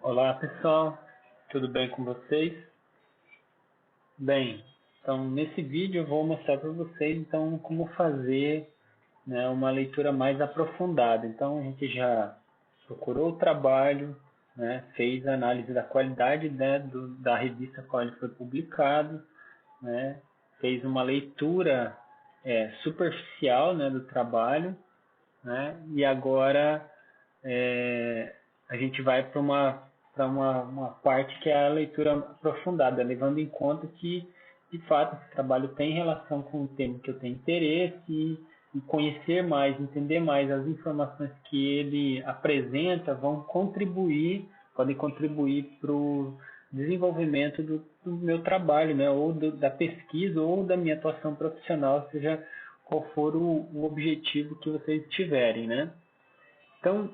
Olá pessoal, tudo bem com vocês? Bem, então nesse vídeo eu vou mostrar para vocês então como fazer, né, uma leitura mais aprofundada. Então a gente já procurou o trabalho, né, fez a análise da qualidade, né, da revista qual ele foi publicado, né, fez uma leitura superficial, né, do trabalho, né, e agora é, a gente vai para uma parte que é a leitura aprofundada, levando em conta que, de fato, esse trabalho tem relação com o tema que eu tenho interesse e conhecer mais, entender mais as informações que ele apresenta podem contribuir para o desenvolvimento do meu trabalho, né, ou da pesquisa ou da minha atuação profissional, seja qual for o objetivo que vocês tiverem, né? Então,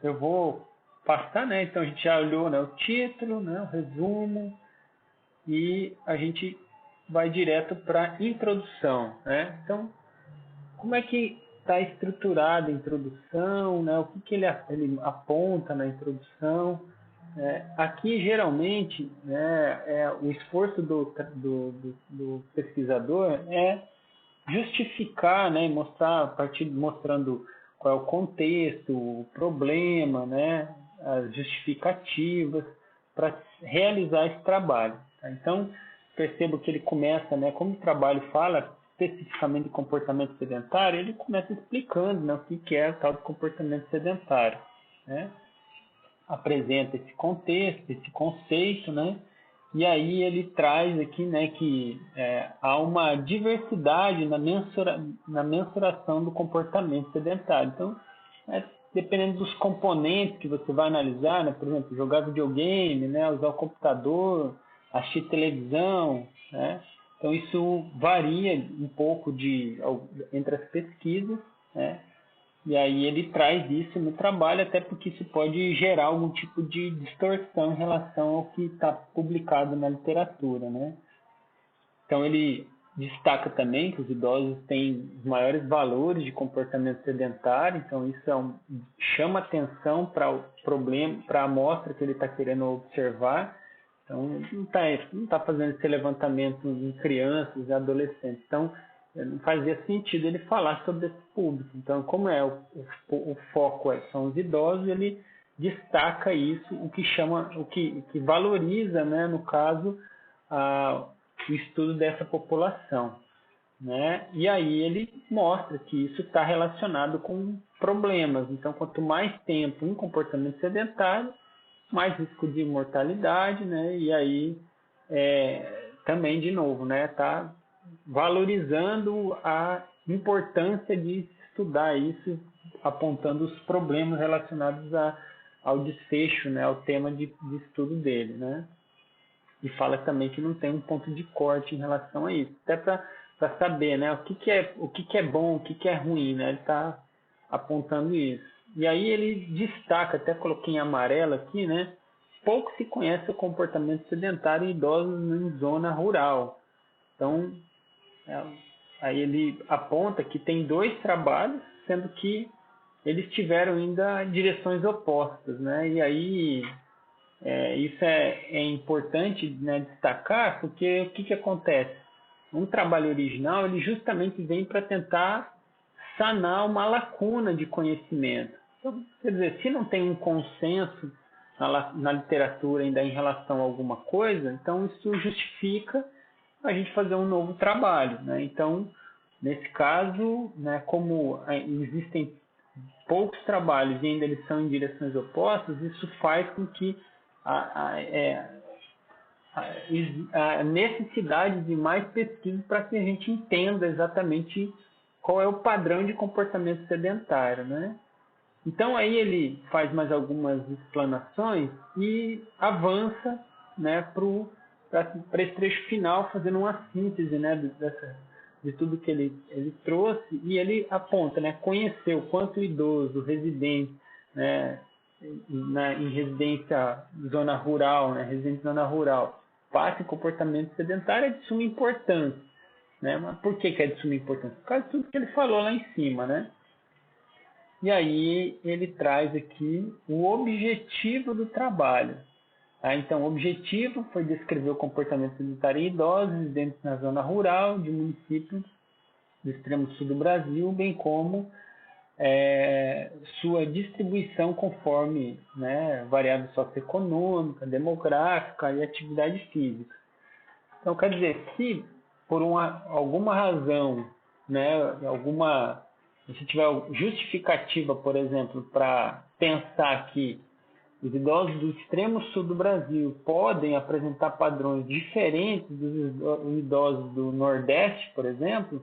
eu vou passar, né? Então a gente já olhou, né, o título, né, o resumo e a gente vai direto para a introdução, né? Então, como é que está estruturada a introdução, né? O que, que ele aponta na introdução? Aqui, geralmente, né, o esforço do pesquisador é justificar, né, mostrar, a partir mostrando qual é o contexto, o problema, né, as justificativas para realizar esse trabalho. Tá? Então, percebo que ele começa, né, como o trabalho fala especificamente de comportamento sedentário, ele começa explicando, né, o que é o tal de comportamento sedentário, né? Apresenta esse contexto, esse conceito, né? E aí ele traz aqui, né, que há uma diversidade na mensuração do comportamento sedentário. Então, dependendo dos componentes que você vai analisar, né, por exemplo, jogar videogame, né, usar o computador, assistir televisão, né? Então isso varia um pouco entre as pesquisas, né? E aí ele traz isso no trabalho, até porque isso pode gerar algum tipo de distorção em relação ao que está publicado na literatura, né? Então ele destaca também que os idosos têm os maiores valores de comportamento sedentário, então isso chama atenção para o problema, para a amostra que ele está querendo observar. Então não tá fazendo esse levantamento em crianças e adolescentes. Então não fazia sentido ele falar sobre esse público. Então, como o foco são os idosos, ele destaca isso, o que valoriza, né, no caso, o estudo dessa população, né? E aí ele mostra que isso está relacionado com problemas. Então, quanto mais tempo em comportamento sedentário, mais risco de mortalidade, né? E aí também, de novo, né, tá valorizando a importância de estudar isso, apontando os problemas relacionados ao desfecho, né, ao tema de estudo dele, né? E fala também que não tem um ponto de corte em relação a isso, até para saber, né, o que é bom, o que é ruim, né? Ele está apontando isso. E aí ele destaca, até coloquei em amarelo aqui, né? Pouco se conhece o comportamento sedentário em idosos em zona rural. Então, é, aí ele aponta que tem dois trabalhos, sendo que eles tiveram ainda direções opostas, né? E aí isso é importante, né, destacar, porque o que acontece? Um trabalho original, ele justamente vem para tentar sanar uma lacuna de conhecimento. Então, quer dizer, se não tem um consenso na literatura ainda em relação a alguma coisa, então isso justifica a gente fazer um novo trabalho, né? Então, nesse caso, né, como existem poucos trabalhos e ainda eles são em direções opostas, isso faz com que a, a, é, a necessidade de mais pesquisa para que a gente entenda exatamente qual é o padrão de comportamento sedentário, né? Então aí ele faz mais algumas explanações e avança, né, para esse trecho final, fazendo uma síntese, né, de tudo que ele trouxe, e ele aponta, né, conhecer o quanto o idoso residente, né, em residência zona rural, né, residente zona rural, passa em comportamento sedentário é de suma importância, né? Mas por que é de suma importância? Por causa de tudo que ele falou lá em cima, né? E aí ele traz aqui o objetivo do trabalho. Então, o objetivo foi descrever o comportamento sanitário em idosos dentro da zona rural de municípios do extremo sul do Brasil, bem como sua distribuição conforme, né, variável socioeconômica, demográfica e atividade física. Então, quer dizer, se por alguma razão, né, se tiver justificativa, por exemplo, para pensar que os idosos do extremo sul do Brasil podem apresentar padrões diferentes dos idosos do Nordeste, por exemplo,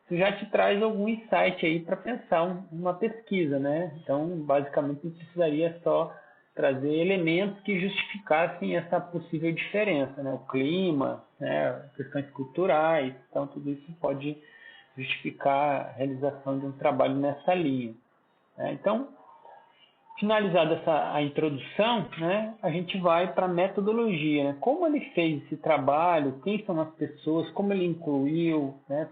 isso já te traz algum insight aí para pensar uma pesquisa, né? Então, basicamente, a gente precisaria só trazer elementos que justificassem essa possível diferença, né? O clima, né? Questões culturais, então tudo isso pode justificar a realização de um trabalho nessa linha, né? Então, finalizada a introdução, né, a gente vai para a metodologia, né? Como ele fez esse trabalho, quem são as pessoas, como ele incluiu, né,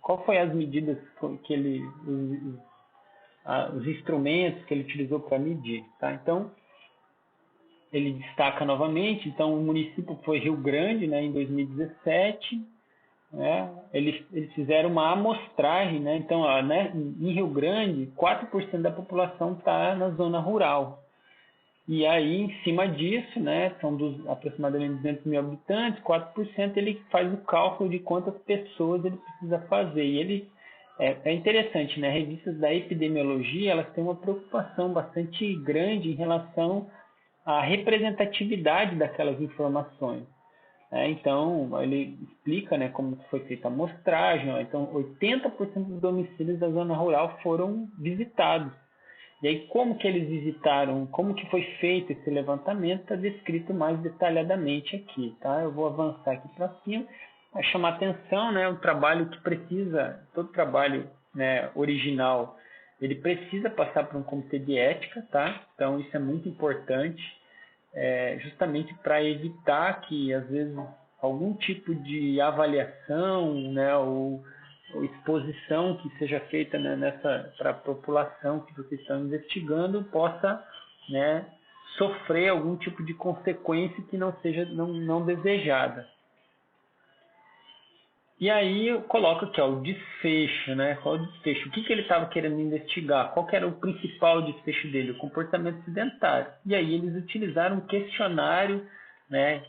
qual foi as medidas que ele, os instrumentos que ele utilizou para medir, tá? Então, ele destaca novamente, então o município foi Rio Grande, né, em 2017, né? Eles fizeram uma amostragem, né? Então, né, em Rio Grande, 4% da população está na zona rural. E aí, em cima disso, né, são aproximadamente 200 mil habitantes, 4% ele faz o cálculo de quantas pessoas ele precisa fazer. E ele é interessante, né? Revistas da epidemiologia, elas têm uma preocupação bastante grande em relação à representatividade daquelas informações. Então, ele explica, né, como foi feita a amostragem. Então, 80% dos domicílios da zona rural foram visitados. E aí, como que eles visitaram, como que foi feito esse levantamento, está descrito mais detalhadamente aqui, tá? Eu vou avançar aqui para cima, para chamar atenção, né, o trabalho que precisa, todo trabalho, né, original, ele precisa passar por um comitê de ética, tá? Então, isso é muito importante. Justamente para evitar que, às vezes, algum tipo de avaliação, né, ou exposição que seja feita, né, para a população que vocês estão investigando possa, né, sofrer algum tipo de consequência que não seja não desejada. E aí eu coloco aqui, ó, o desfecho, né? Qual é o desfecho? O que ele estava querendo investigar? Qual que era o principal desfecho dele? O comportamento sedentário. E aí eles utilizaram um questionário, né?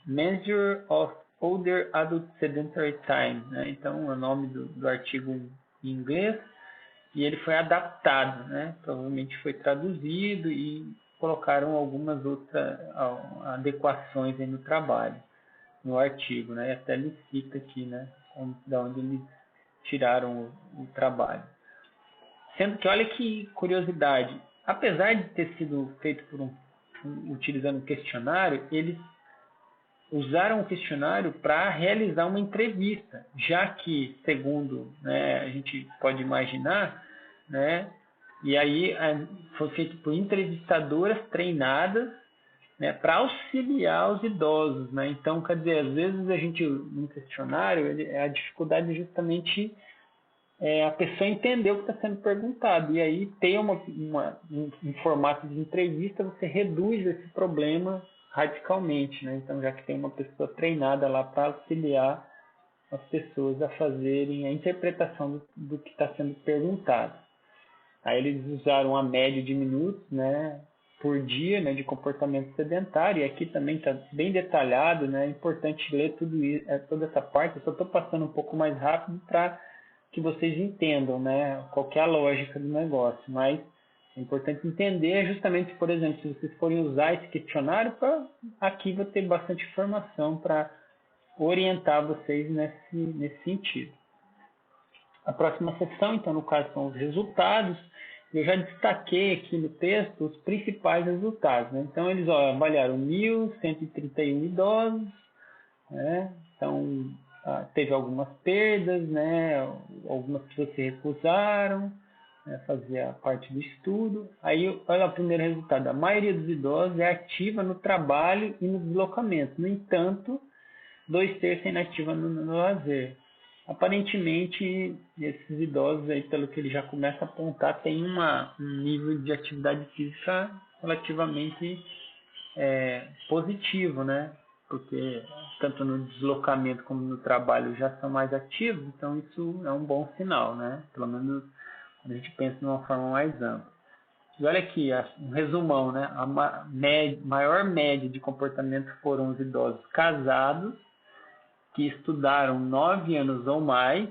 Measure of Older Adult Sedentary Time, né? Então, é o nome do artigo em inglês. E ele foi adaptado, né? Provavelmente foi traduzido e colocaram algumas outras adequações aí no trabalho, no artigo, né? Até ele cita aqui, né? Da onde eles tiraram o trabalho. Sendo que, olha que curiosidade, apesar de ter sido feito utilizando um questionário, eles usaram o questionário para realizar uma entrevista, já que, segundo, né, a gente pode imaginar, né? E aí foi feito por entrevistadoras treinadas, né, para auxiliar os idosos, né? Então, quer dizer, às vezes a gente, no questionário, a dificuldade é justamente a pessoa entender o que está sendo perguntado. E aí, ter um formato de entrevista, você reduz esse problema radicalmente, né? Então, já que tem uma pessoa treinada lá para auxiliar as pessoas a fazerem a interpretação do que está sendo perguntado. Aí eles usaram a média de minutos, né, por dia, né, de comportamento sedentário, e aqui também está bem detalhado, né, é importante ler tudo isso, toda essa parte. Eu só estou passando um pouco mais rápido para que vocês entendam, né, qual que é a lógica do negócio, mas é importante entender justamente, por exemplo, se vocês forem usar esse questionário, aqui vai ter bastante informação para orientar vocês nesse sentido. A próxima secção, então, no caso, são os resultados. Eu já destaquei aqui no texto os principais resultados, né? Então, eles avaliaram 1.131 idosos, né? Então, teve algumas perdas, né? Algumas pessoas se recusaram, né, fazer a parte do estudo. Aí, olha o primeiro resultado. A maioria dos idosos é ativa no trabalho e no deslocamento. No entanto, 2/3 é inativa no lazer. aparentemente, esses idosos, aí, pelo que ele já começa a apontar, tem um nível de atividade física relativamente positivo, né? Porque tanto no deslocamento como no trabalho já são mais ativos, então isso é um bom sinal, né? Pelo menos quando a gente pensa de uma forma mais ampla. E olha aqui, um resumão, né? A maior média de comportamento foram os idosos casados, que estudaram 9 anos ou mais,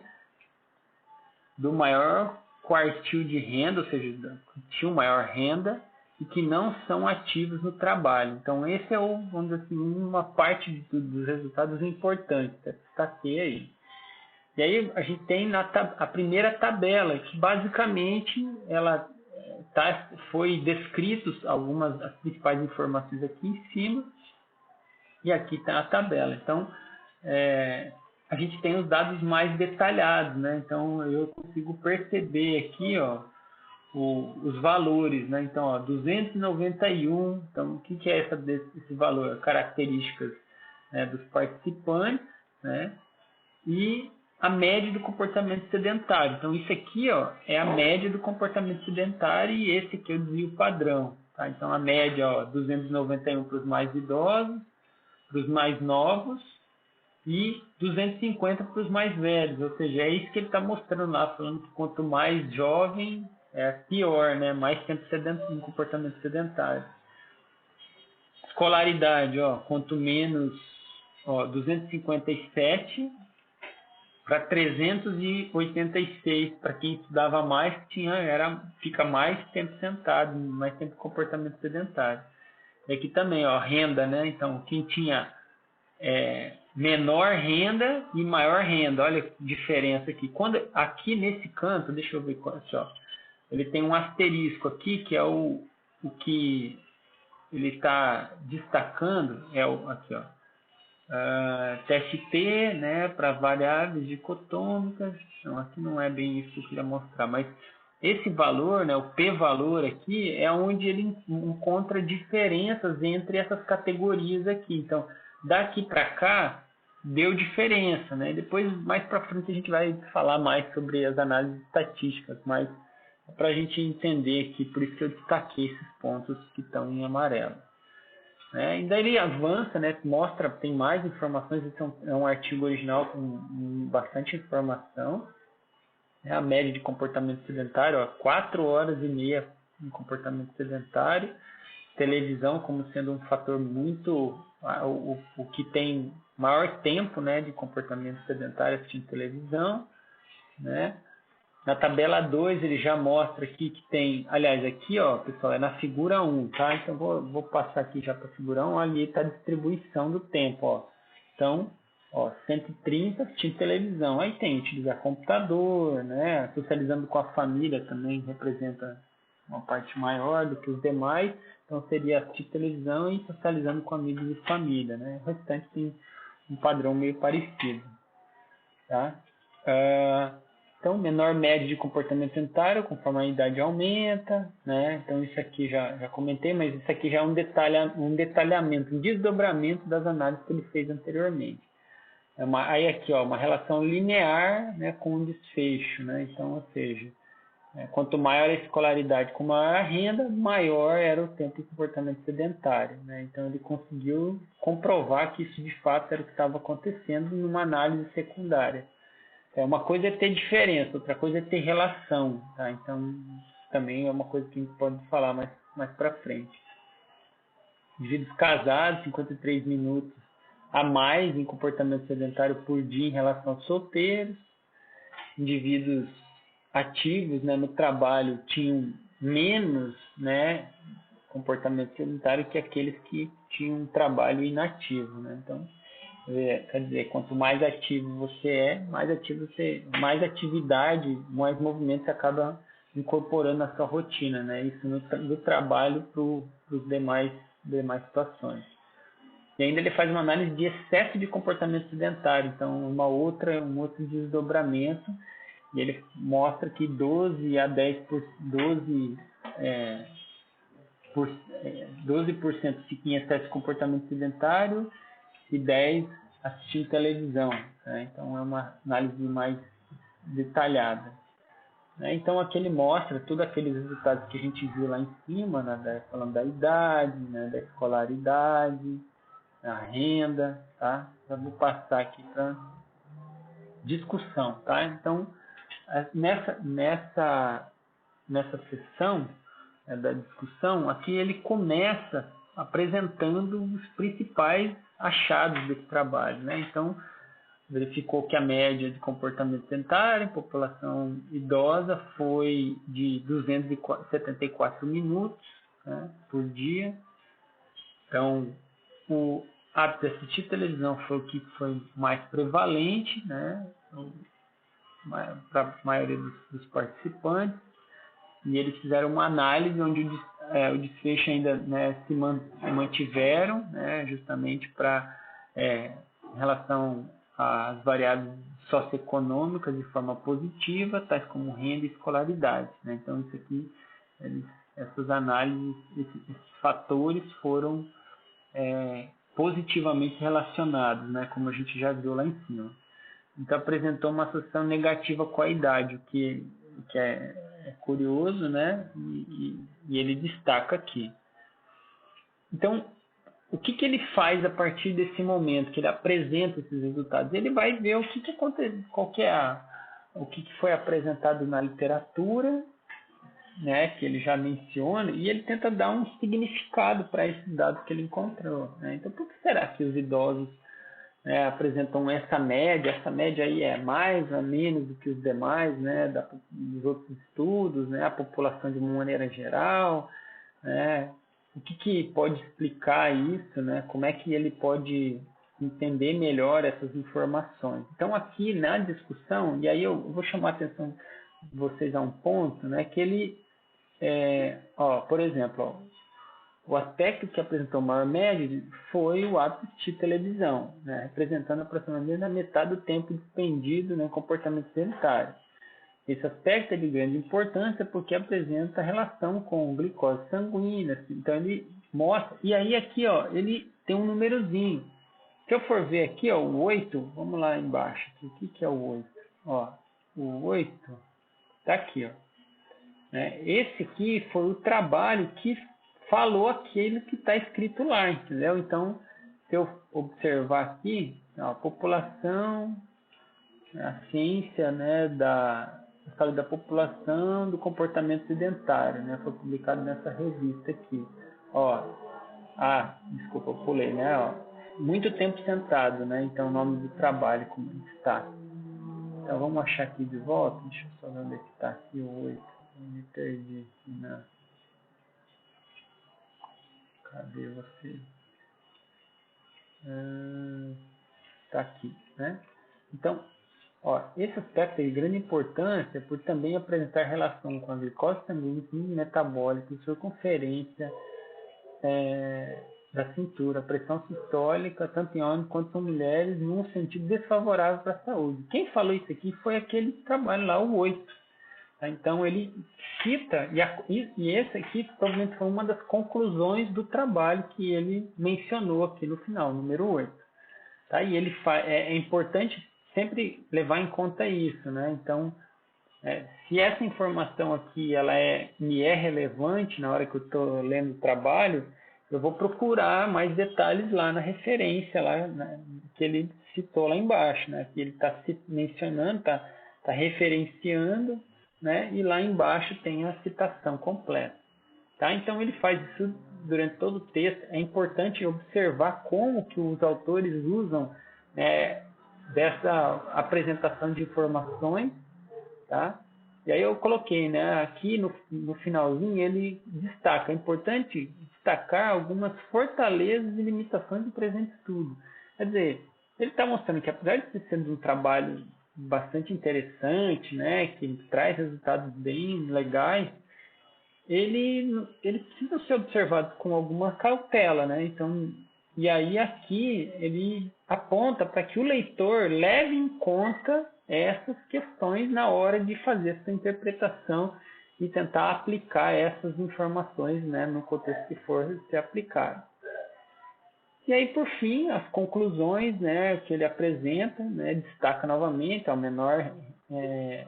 do maior quartil de renda, ou seja, que tinham maior renda, e que não são ativos no trabalho. Então, esse é, vamos dizer assim, uma parte dos resultados importantes, destaquei aí. E aí a gente tem a primeira tabela, que basicamente ela foi descritos algumas das principais informações aqui em cima, e aqui está a tabela. Então, a gente tem os dados mais detalhados, né? Então, eu consigo perceber aqui, ó, os valores, né? Então, ó, 291. Então, o que é esse valor? Características, né, dos participantes, né? E a média do comportamento sedentário. Então, isso aqui, ó, é a média do comportamento sedentário e esse aqui é o desvio padrão. Tá? Então, a média, ó, 291 para os mais idosos, para os mais novos e 250 para os mais velhos. Ou seja, é isso que ele está mostrando lá, falando que quanto mais jovem, pior, né? Mais tempo em comportamento sedentário. Escolaridade, ó, quanto menos, ó, 257 para 386, para quem estudava mais, fica mais tempo sentado, mais tempo em comportamento sedentário. E aqui também, ó, renda, né? Então, quem tinha menor renda e maior renda, olha a diferença aqui. Aqui nesse canto, deixa eu ver qual aqui, ó, ele tem um asterisco aqui, que é o que ele está destacando, aqui, ó, TST, né, para variáveis dicotômicas. Não, aqui não é bem isso que eu queria mostrar, mas esse valor, né, o p-valor aqui, é onde ele encontra diferenças entre essas categorias aqui. Então, daqui para cá, deu diferença, né? Depois, mais para frente, a gente vai falar mais sobre as análises estatísticas, mas para a gente entender aqui, por isso que eu destaquei esses pontos que estão em amarelo. E daí ele avança, né, mostra, tem mais informações, então é um artigo original com bastante informação. A média de comportamento sedentário, ó, 4 horas e meia em comportamento sedentário. Televisão como sendo um fator muito... o que tem maior tempo, né, de comportamento sedentário assistindo televisão, né? Na tabela 2 ele já mostra aqui que tem, aliás, aqui, ó, pessoal, é na figura 1, tá? Então vou passar aqui já para a figura 1, ali está a distribuição do tempo, ó. Então, ó, 130 assistindo televisão. Aí tem utilizar computador, né? Socializando com a família também representa uma parte maior do que os demais. Então seria assistir televisão e socializando com amigos e família, né? O restante tem um padrão meio parecido, tá? Então, menor média de comportamento sedentário, conforme a idade aumenta, né? Então, isso aqui já comentei, mas isso aqui já é um detalhamento, um desdobramento das análises que ele fez anteriormente. Aí aqui, ó, uma relação linear, né, com um desfecho, né? Então, ou seja, quanto maior a escolaridade com maior a renda, maior era o tempo de comportamento sedentário, né? Então, ele conseguiu comprovar que isso de fato era o que estava acontecendo numa análise secundária. Uma coisa é ter diferença, outra coisa é ter relação, tá? Então, também é uma coisa que a gente pode falar mais para frente. Indivíduos casados, 53 minutos a mais em comportamento sedentário por dia em relação aos solteiros. Indivíduos ativos, né, no trabalho tinham menos, né, comportamento sedentário que aqueles que tinham um trabalho inativo, né? Então, quer dizer, quanto mais ativo você é, mais atividade, mais movimento você acaba incorporando na sua rotina, né? Isso do trabalho para os demais situações. E ainda ele faz uma análise de excesso de comportamento sedentário, então um outro desdobramento, e ele mostra que 12% fica em excesso de comportamento sedentário e 10 assistindo televisão, né? Então é uma análise mais detalhada, né? Então aqui ele mostra todos aqueles resultados que a gente viu lá em cima, né? Falando da idade, né? Da escolaridade, a renda, tá? Eu vou passar aqui para discussão, tá? Então nessa sessão, né, da discussão, aqui ele começa apresentando os principais achados desse trabalho, né? Então verificou que a média de comportamento sedentário em população idosa foi de 274 minutos, né, por dia. Então, o hábito de assistir televisão foi o que foi mais prevalente, né, para a maioria dos participantes. E eles fizeram uma análise onde o desfecho ainda, né, se mantiveram, né, justamente para em relação às variáveis socioeconômicas de forma positiva, tais como renda e escolaridade, né? Então isso aqui, essas análises, esses fatores foram positivamente relacionados, né, como a gente já viu lá em cima. Então apresentou uma associação negativa com a idade, o que é curioso, né? E ele destaca aqui. Então, o que ele faz a partir desse momento que ele apresenta esses resultados? Ele vai ver o que aconteceu, o que foi apresentado na literatura, né? Que ele já menciona, e ele tenta dar um significado para esses dados que ele encontrou, né? Então, por que será que os idosos apresentam essa média? Essa média aí é mais ou menos do que os demais, né, dos outros estudos, né, a população de uma maneira geral, né? O que pode explicar isso, né? Como é que ele pode entender melhor essas informações? Então aqui na discussão, e aí eu vou chamar a atenção de vocês a um ponto, né, que ele, por exemplo, o aspecto que apresentou maior média foi o hábito de assistir televisão, né, representando aproximadamente a metade do tempo despendido em comportamento sedentário. Esse aspecto é de grande importância porque apresenta relação com glicose sanguínea, então ele mostra, e aí aqui ele tem um númerozinho. Se eu for ver aqui, o 8, vamos lá embaixo, o que é o 8? O 8 está aqui, né? Esse aqui foi o trabalho que falou aquilo que está escrito lá, entendeu? Então, se eu observar aqui, a população, a ciência, né, da população do comportamento sedentário, né, foi publicado nessa revista aqui. Desculpa, eu pulei, né? Muito tempo sentado, né? Então, o nome do trabalho como está. Então, vamos achar aqui de volta. Deixa eu só ver onde é que está aqui o 8. Eu me perdi. Não. Cadê você? Está aqui, né? Então, esse aspecto é de grande importância por também apresentar relação com a glicose sanguínea, metabólica e circunferência da cintura, pressão sistólica, tanto em homens quanto em mulheres, num sentido desfavorável para a saúde. Quem falou isso aqui foi aquele trabalho lá, o 8. Tá? Então, ele cita, e esse aqui provavelmente foi uma das conclusões do trabalho que ele mencionou aqui no final, número 8. Tá? E ele é importante sempre levar em conta isso, né? Então, se essa informação aqui me é relevante na hora que eu estou lendo o trabalho, eu vou procurar mais detalhes lá na referência lá, né, que ele citou lá embaixo, né? Que ele está mencionando, está referenciando, né? E lá embaixo tem a citação completa. Tá? Então ele faz isso durante todo o texto. É importante observar como que os autores usam dessa apresentação de informações, tá? E aí eu coloquei, né, aqui no finalzinho ele destaca, é importante destacar algumas fortalezas e limitações do presente estudo. Quer dizer, ele está mostrando que apesar de ser um trabalho bastante interessante, né, que traz resultados bem legais, ele precisa ser observado com alguma cautela, né? Então, e aí aqui ele aponta para que o leitor leve em conta essas questões na hora de fazer essa interpretação e tentar aplicar essas informações, né, no contexto que for ser aplicado. E aí, por fim, as conclusões, né, que ele apresenta, né, destaca novamente ao menor, é,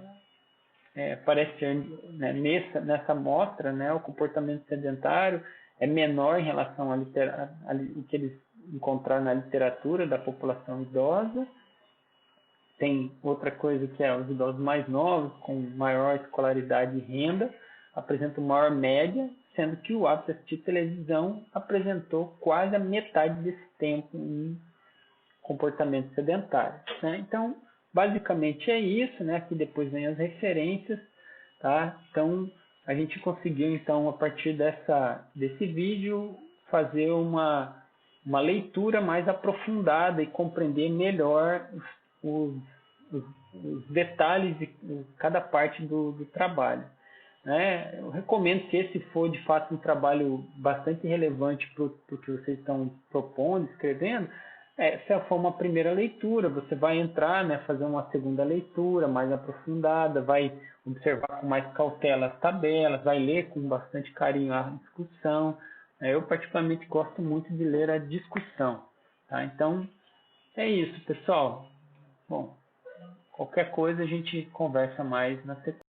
parece ser, né, nessa amostra, né, o comportamento sedentário é menor em relação ao que eles encontraram na literatura da população idosa. Tem outra coisa que é os idosos mais novos, com maior escolaridade e renda, apresentam maior média, sendo que o hábito de assistir televisão apresentou quase a metade desse tempo em comportamento sedentário. Né? Então, basicamente é isso, né? Aqui depois vem as referências, tá? Então, a gente conseguiu, então, a partir desse vídeo, fazer uma leitura mais aprofundada e compreender melhor os, os, os detalhes de cada parte do trabalho. Né? Eu recomendo, se esse for de fato um trabalho bastante relevante para o que vocês estão propondo, escrevendo, essa for uma primeira leitura, você vai entrar, né, fazer uma segunda leitura mais aprofundada, vai observar com mais cautela as tabelas, vai ler com bastante carinho a discussão. Eu particularmente gosto muito de ler a discussão. Tá? Então, é isso, pessoal. Bom, qualquer coisa a gente conversa mais na sequência.